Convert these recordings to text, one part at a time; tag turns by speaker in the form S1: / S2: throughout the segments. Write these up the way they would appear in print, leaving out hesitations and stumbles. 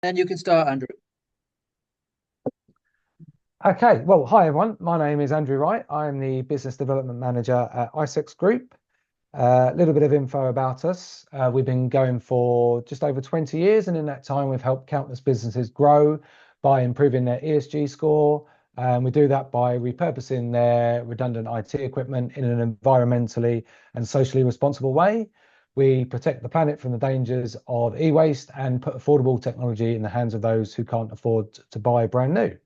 S1: And you can start, Andrew.
S2: Okay, well, hi everyone. My name is Andrew Wright. I'm the Business Development Manager at ICEX Group. A little bit of info about us. We've been going for just over 20 years, and in that time, we've helped countless businesses grow by improving their ESG score. We do that by repurposing their redundant IT equipment in an environmentally and socially responsible way. We protect the planet from the dangers of e-waste and put affordable technology in the hands of those who can't afford to buy brand new.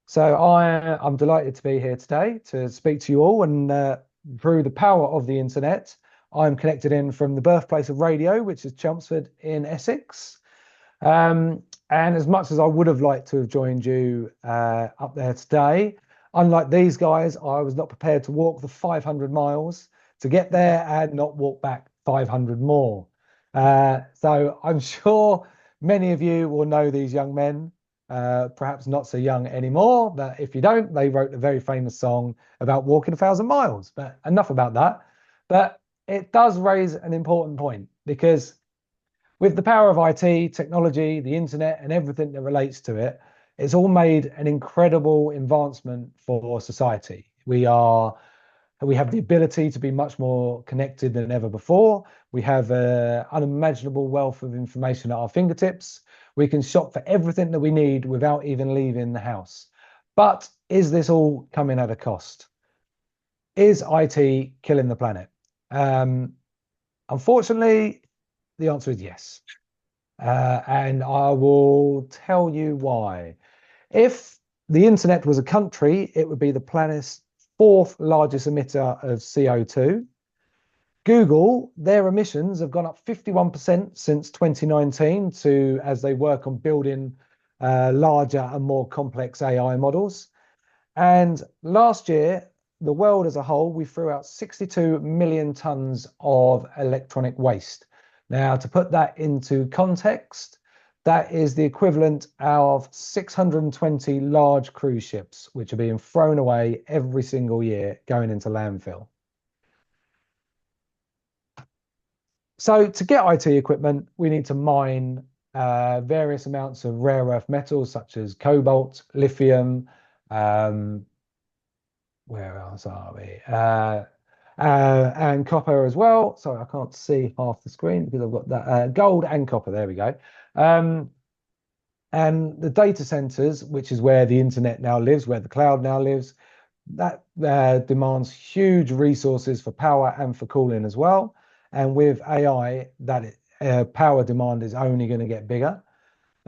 S2: So I'm delighted to be here today to speak to you all. And through the power of the internet, I'm connected in from the birthplace of radio, which is Chelmsford in Essex. And as much as I would have liked to have joined you up there today, unlike these guys, I was not prepared to walk the 500 miles to get there and not walk back 500 more. So I'm sure many of you will know these young men, perhaps not so young anymore, but if you don't, they wrote a very famous song about walking 1,000 miles. But enough about that. But it does raise an important point because with the power of IT, technology, the internet, and everything that relates to it, it's all made an incredible advancement for society. We have the ability to be much more connected than ever before. We have an unimaginable wealth of information at our fingertips. We can shop for everything that we need without even leaving the house. But is this all coming at a cost? Is IT killing the planet? Unfortunately, the answer is yes. And I will tell you why. If the internet was a country, it would be the planet's fourth largest emitter of CO2. Google, their emissions have gone up 51% since 2019 as they work on building larger and more complex AI models. And last year, the world as a whole, we threw out 62 million tons of electronic waste. Now, to put that into context, that is the equivalent of 620 large cruise ships, which are being thrown away every single year going into landfill. So to get IT equipment, we need to mine various amounts of rare earth metals such as cobalt, lithium, um, where else are we? And copper as well. Sorry, I can't see half the screen because I've got that gold and copper. There we go. Um, and the data centers, which is where the internet now lives, where the cloud now lives, that demands huge resources for power and for cooling as well. And with AI, that power demand is only going to get bigger.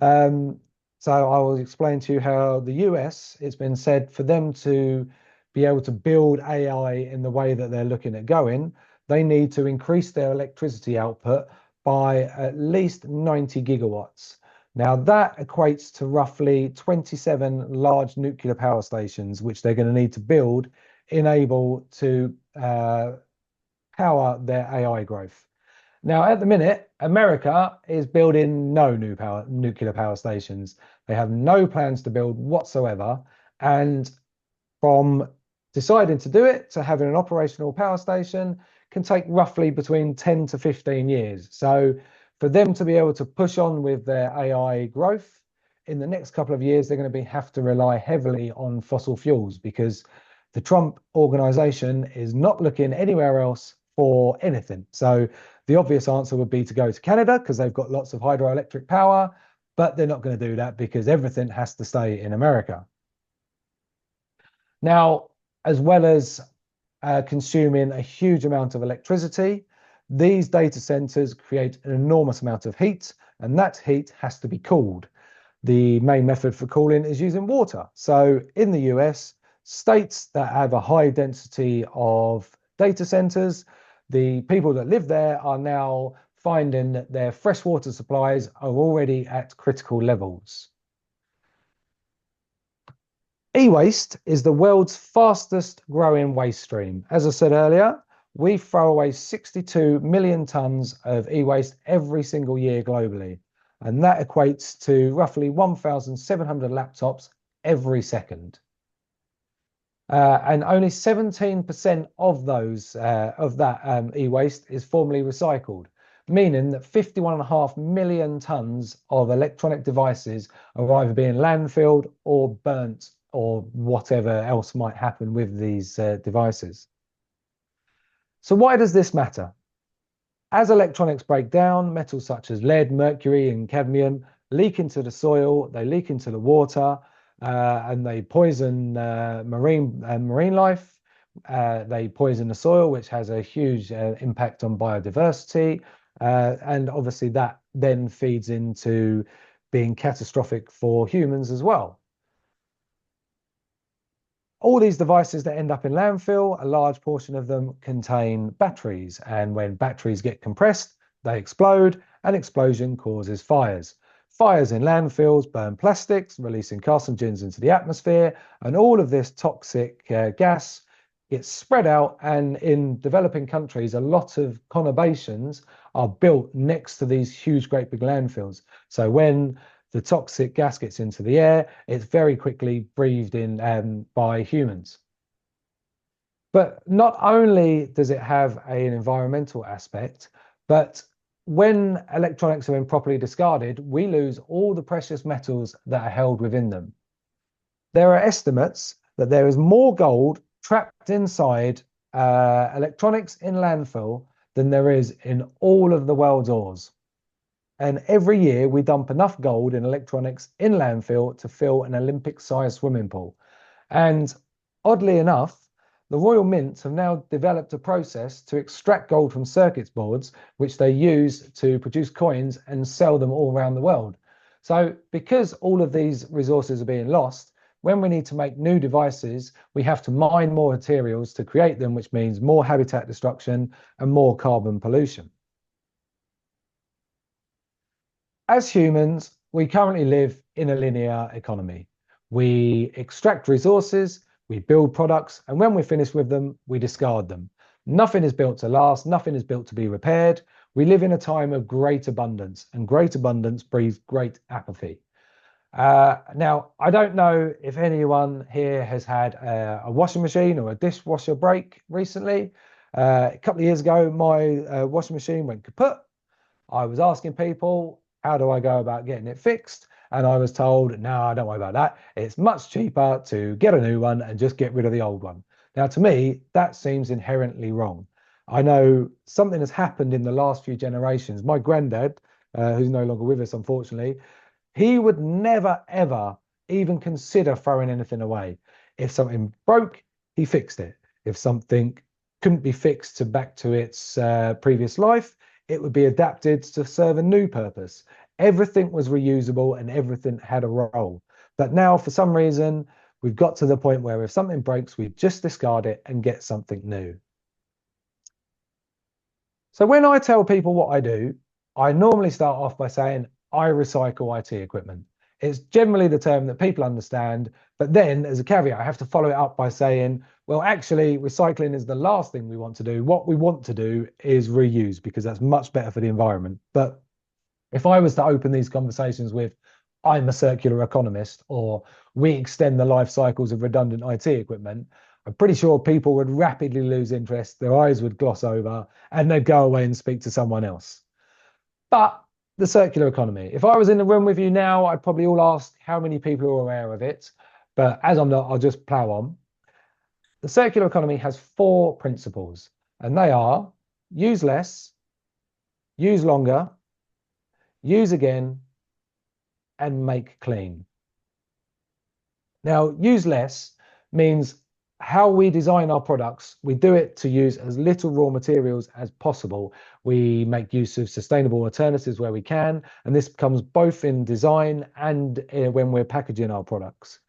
S2: Um, so I will explain to you how the US, it's been said for them to be able to build AI in the way that they're looking at going, they need to increase their electricity output by at least 90 gigawatts. Now that equates to roughly 27 large nuclear power stations, which they're going to need to build, enable to power their AI growth. Now, at the minute, America is building no nuclear power stations. They have no plans to build whatsoever. And from deciding to do it to having an operational power station can take roughly between 10 to 15 years. So for them to be able to push on with their AI growth, in the next couple of years, they're going to have to rely heavily on fossil fuels because the Trump organization is not looking anywhere else for anything. So the obvious answer would be to go to Canada because they've got lots of hydroelectric power, but they're not going to do that because everything has to stay in America. Now, as well as consuming a huge amount of electricity, these data centers create an enormous amount of heat, and that heat has to be cooled. The main method for cooling is using water. So in the US, states that have a high density of data centers, the people that live there are now finding that their freshwater supplies are already at critical levels. E-waste is the world's fastest growing waste stream. As I said earlier, we throw away 62 million tons of e-waste every single year globally. And that equates to roughly 1,700 laptops every second. And only 17% of that e-waste is formally recycled. meaning that 51.5 million tons of electronic devices are either being landfilled or burnt or whatever else might happen with these devices. So why does this matter? As electronics break down, metals such as lead, mercury, and cadmium leak into the soil, they leak into the water, and they poison marine life. They poison the soil, which has a huge impact on biodiversity. And obviously, that then feeds into being catastrophic for humans as well. All these devices that end up in landfill, a large portion of them contain batteries. And when batteries get compressed, they explode, and explosion causes fires. Fires in landfills burn plastics, releasing carcinogens into the atmosphere, and all of this toxic gas gets spread out. And in developing countries, a lot of conurbations are built next to these huge, great big landfills. So when the toxic gas gets into the air, it's very quickly breathed in by humans. But not only does it have an environmental aspect, but when electronics are improperly discarded, we lose all the precious metals that are held within them. There are estimates that there is more gold trapped inside electronics in landfill than there is in all of the world's ores. And every year we dump enough gold in electronics in landfill to fill an Olympic-sized swimming pool. And oddly enough, the Royal Mint have now developed a process to extract gold from circuit boards, which they use to produce coins and sell them all around the world. So because all of these resources are being lost, when we need to make new devices, we have to mine more materials to create them, which means more habitat destruction and more carbon pollution. As humans, we currently live in a linear economy. We extract resources, we build products, and when we're finished with them, we discard them. Nothing is built to last, nothing is built to be repaired. We live in a time of great abundance, and great abundance breeds great apathy. Now, I don't know if anyone here has had a washing machine or a dishwasher break recently. A couple of years ago, my washing machine went kaput. I was asking people, how do I go about getting it fixed? And I was told, no, don't worry about that. It's much cheaper to get a new one and just get rid of the old one. Now, to me, that seems inherently wrong. I know something has happened in the last few generations. My granddad, who's no longer with us, unfortunately, he would never, ever even consider throwing anything away. If something broke, he fixed it. If something couldn't be fixed back to its previous life, it would be adapted to serve a new purpose. Everything was reusable and everything had a role. But now, for some reason, we've got to the point where if something breaks, we just discard it and get something new. So when I tell people what I do, I normally start off by saying I recycle IT equipment. It's generally the term that people understand, but then as a caveat, I have to follow it up by saying, well, actually, recycling is the last thing we want to do. What we want to do is reuse because that's much better for the environment. But if I was to open these conversations with, I'm a circular economist, or we extend the life cycles of redundant IT equipment, I'm pretty sure people would rapidly lose interest, their eyes would gloss over, and they'd go away and speak to someone else. But the circular economy, if I was in the room with you now, I'd probably all ask how many people are aware of it. But as I'm not, I'll just plow on. The circular economy has 4 principles, and they are use less, use longer, use again, and make clean. Now, use less means how we design our products. We do it to use as little raw materials as possible. We make use of sustainable alternatives where we can, and this comes both in design and when we're packaging our products.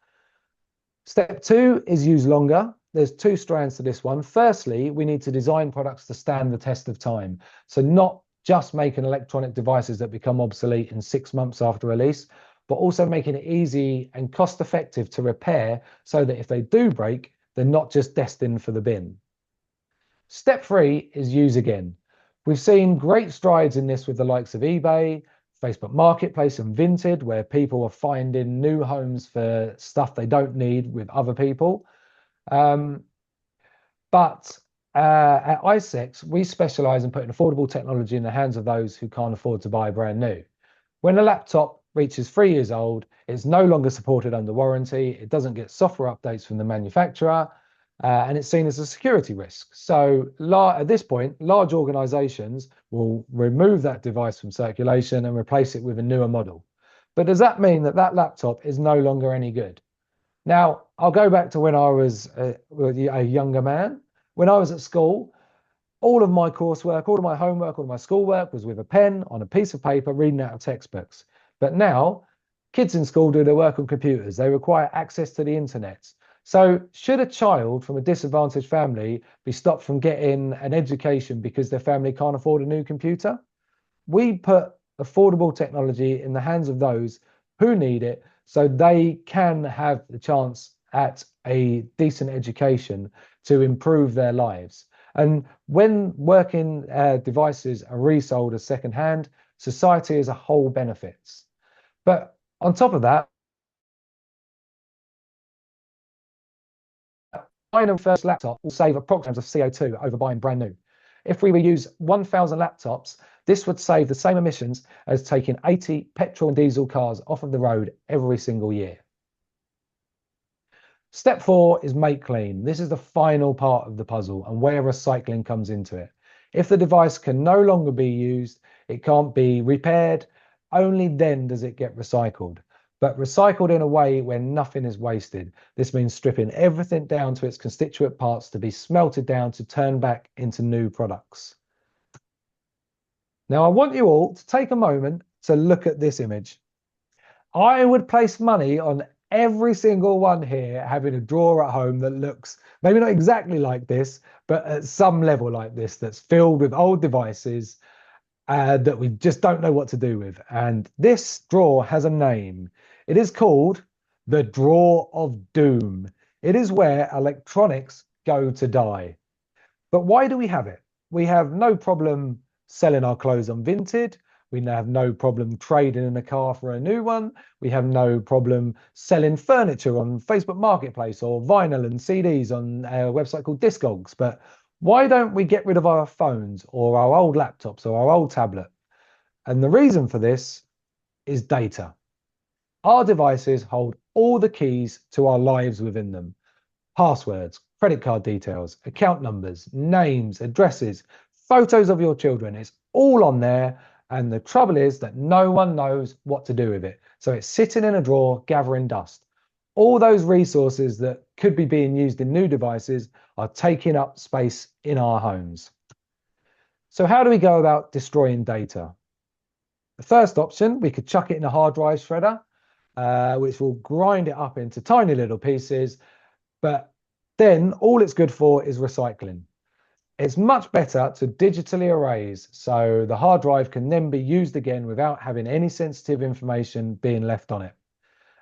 S2: Step 2 is use longer. There's 2 strands to this one. Firstly, we need to design products to stand the test of time. So not just making electronic devices that become obsolete in 6 months after release, but also making it easy and cost effective to repair so that if they do break, they're not just destined for the bin. Step 3 is use again. We've seen great strides in this with the likes of eBay, Facebook Marketplace and Vinted, where people are finding new homes for stuff they don't need with other people. But At ICEX, we specialize in putting affordable technology in the hands of those who can't afford to buy brand new. When a laptop reaches 3 years old, it's no longer supported under warranty, it doesn't get software updates from the manufacturer, and it's seen as a security risk. So at this point, large organizations will remove that device from circulation and replace it with a newer model. But does that mean that that laptop is no longer any good? Now, I'll go back to when I was a younger man. When I was at school, all of my coursework, all of my homework, all of my schoolwork was with a pen on a piece of paper, reading out of textbooks. But now, kids in school do their work on computers. They require access to the internet. So, should a child from a disadvantaged family be stopped from getting an education because their family can't afford a new computer? We put affordable technology in the hands of those who need it so they can have the chance at a decent education to improve their lives. And when working devices are resold as secondhand, society as a whole benefits. But on top of that, buying a first laptop will save approximately of CO2 over buying brand new. If we reuse 1,000 laptops, this would save the same emissions as taking 80 petrol and diesel cars off of the road every single year. Step 4 is make clean. This is the final part of the puzzle and where recycling comes into it. If the device can no longer be used, it can't be repaired, only then does it get recycled. But recycled in a way where nothing is wasted. This means stripping everything down to its constituent parts to be smelted down to turn back into new products. Now, I want you all to take a moment to look at this image. I would place money on every single one here having a drawer at home that looks maybe not exactly like this, but at some level like this, that's filled with old devices that we just don't know what to do with. And this drawer has a name. It is called the Drawer of Doom. It is where electronics go to die. But why do we have it? We have no problem selling our clothes on Vinted. We have no problem trading in a car for a new one. We have no problem selling furniture on Facebook Marketplace or vinyl and CDs on a website called Discogs. But why don't we get rid of our phones or our old laptops or our old tablet? And the reason for this is data. Our devices hold all the keys to our lives within them. Passwords, credit card details, account numbers, names, addresses, photos of your children. It's all on there. And the trouble is that no one knows what to do with it. So it's sitting in a drawer, gathering dust. All those resources that could be being used in new devices are taking up space in our homes. So how do we go about destroying data? The first option, we could chuck it in a hard drive shredder, which will grind it up into tiny little pieces. But then all it's good for is recycling. It's much better to digitally erase, so the hard drive can then be used again without having any sensitive information being left on it.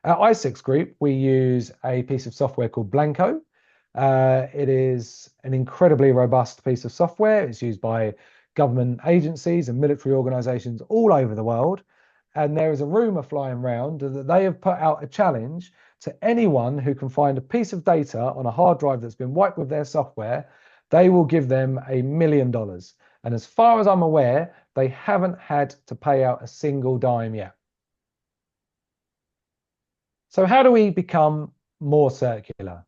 S2: At ICEX Group, we use a piece of software called Blanco. It is an incredibly robust piece of software. It's used by government agencies and military organizations all over the world. And there is a rumor flying around that they have put out a challenge to anyone who can find a piece of data on a hard drive that's been wiped with their software. They will give them $1 million. And as far as I'm aware, they haven't had to pay out a single dime yet. So how do we become more circular?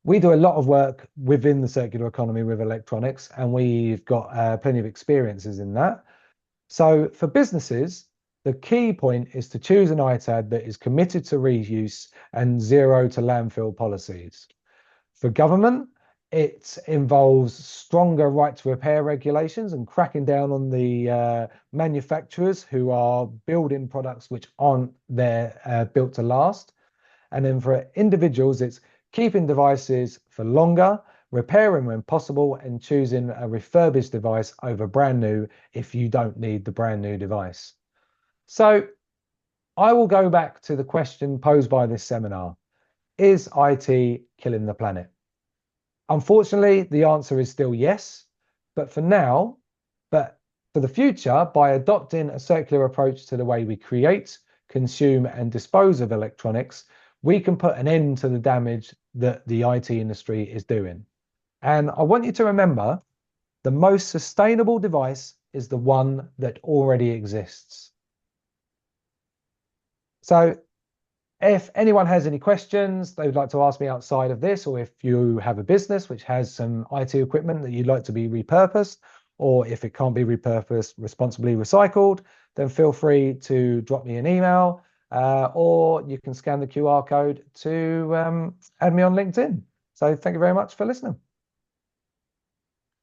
S2: We do a lot of work within the circular economy with electronics, and we've got plenty of experiences in that. So for businesses, the key point is to choose an ITAD that is committed to reuse and zero to landfill policies. For government, it involves stronger right to repair regulations and cracking down on the manufacturers who are building products which aren't there built to last. And then for individuals, it's keeping devices for longer, repairing when possible, and choosing a refurbished device over brand new if you don't need the brand new device. So I will go back to the question posed by this seminar. Is IT killing the planet? Unfortunately, the answer is still yes, but for now, but for the future, by adopting a circular approach to the way we create, consume, and dispose of electronics, we can put an end to the damage that the IT industry is doing. And I want you to remember the most sustainable device is the one that already exists. So if anyone has any questions they would like to ask me outside of this, or if you have a business which has some IT equipment that you'd like to be repurposed, or if it can't be repurposed, responsibly recycled, then feel free to drop me an email, or you can scan the QR code to add me on LinkedIn. So thank you very much for listening.